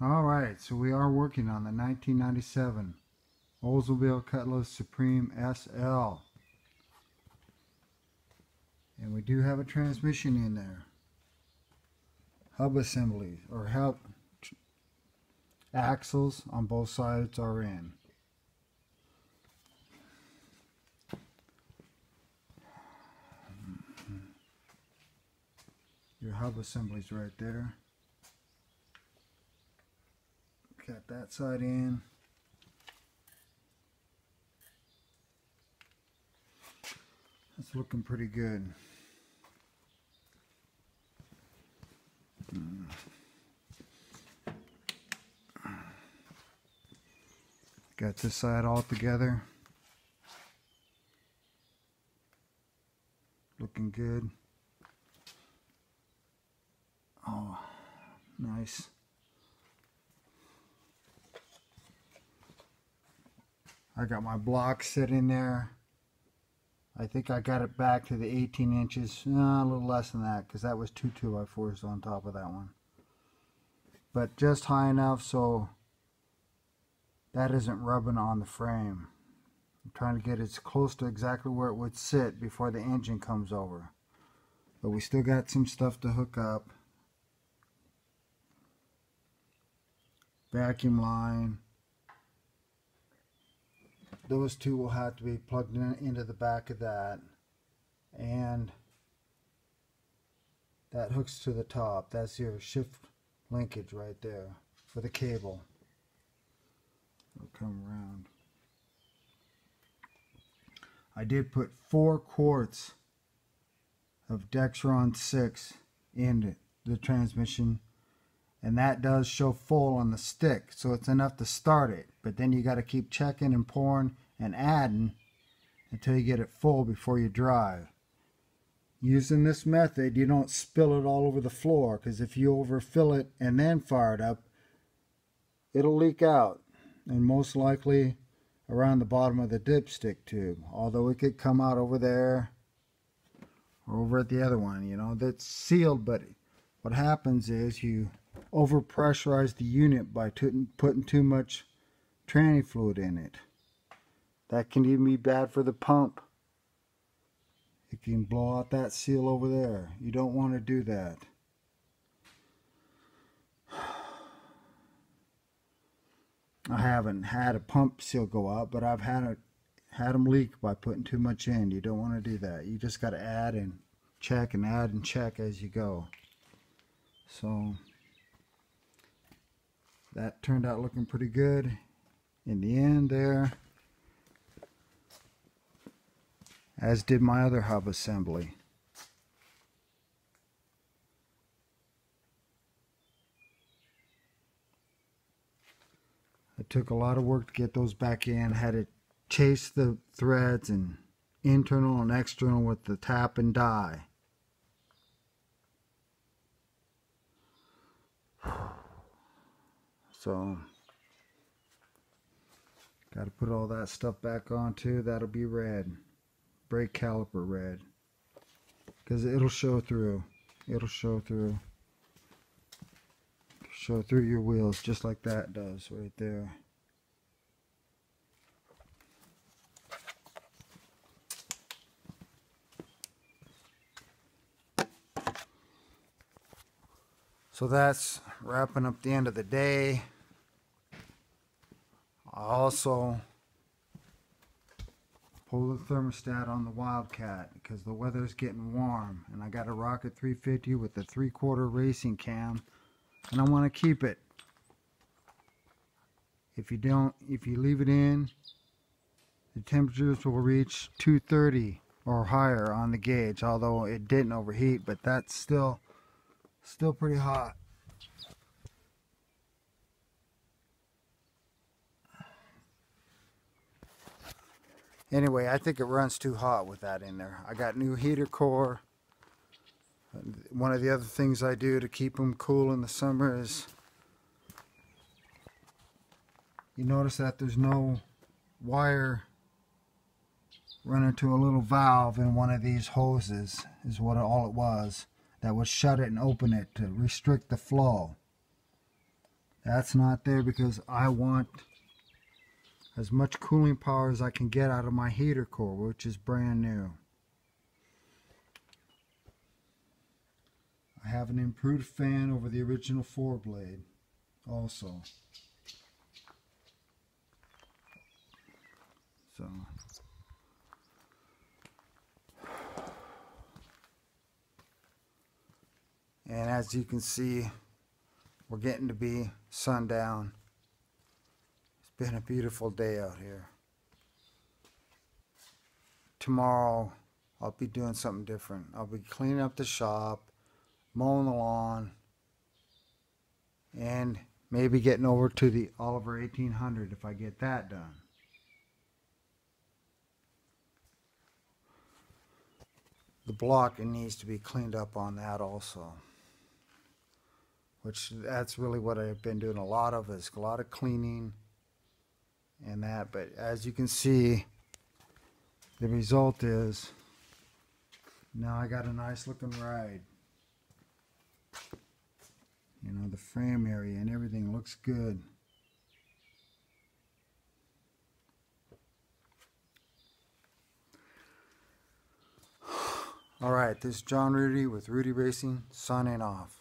Alright, so we are working on the 1997 Oldsmobile Cutlass Supreme SL. And we do have a transmission in there. Hub assemblies, or axles on both sides are in. Your hub assemblies right there. Got that side in. That's looking pretty good. Got this side all together. Looking good. Oh, nice. I got my block set in there. I think I got it back to the 18 inches. No, a little less than that, because that was 2 2x4s on top of that one. But just high enough so that isn't rubbing on the frame. I'm trying to get it as close to exactly where it would sit before the engine comes over. But we still got some stuff to hook up. Vacuum line. Those two will have to be plugged into the back of that, and that hooks to the top. That's your shift linkage right there for the cable. It'll come around. I did put 4 quarts of Dexron 6 in the transmission, and that does show full on the stick, so it's enough to start it. But then you got to keep checking and pouring and adding until you get it full before you drive. Using this method, you don't spill it all over the floor, because if you overfill it and then fire it up, it'll leak out, and most likely around the bottom of the dipstick tube. Although it could come out over there or over at the other one, you know, that's sealed. But what happens is you overpressurize the unit by putting too much tranny fluid in it. That can even be bad for the pump. It can blow out that seal over there. You don't want to do that. I haven't had a pump seal go out, but I've had them leak by putting too much in. You don't want to do that. You just got to add and check and add and check as you go. So that turned out looking pretty good in the end there, as did my other hub assembly. It took a lot of work to get those back in. Had to chase the threads and internal and external with the tap and die. So got to put all that stuff back on too. That'll be red, brake caliper red, because it'll show through. It'll show through your wheels just like that does right there. So that's wrapping up the end of the day. I also pull the thermostat on the Wildcat because the weather's getting warm, and I got a Rocket 350 with the 3/4 racing cam, and I want to keep it. If you leave it in, the temperatures will reach 230 or higher on the gauge, although it didn't overheat, but that's still pretty hot. Anyway, I think it runs too hot with that in there. I got new heater core. One of the other things I do to keep them cool in the summer is, you notice that there's no wire running to a little valve in one of these hoses, is what all it was, that would shut it and open it to restrict the flow. That's not there because I want as much cooling power as I can get out of my heater core, which is brand new. I have an improved fan over the original 4-blade also. So and as you can see, we're getting to be sundown. It's been a beautiful day out here. Tomorrow I'll be doing something different. I'll be cleaning up the shop, mowing the lawn, and maybe getting over to the Oliver 1800 if I get that done. The blocking needs to be cleaned up on that also, which that's really what I've been doing a lot of, is a lot of cleaning and that. But as you can see, the result is now I got a nice looking ride. You know, the frame area and everything looks good. Alright, this is John Rudy with Rudy Racing, signing off.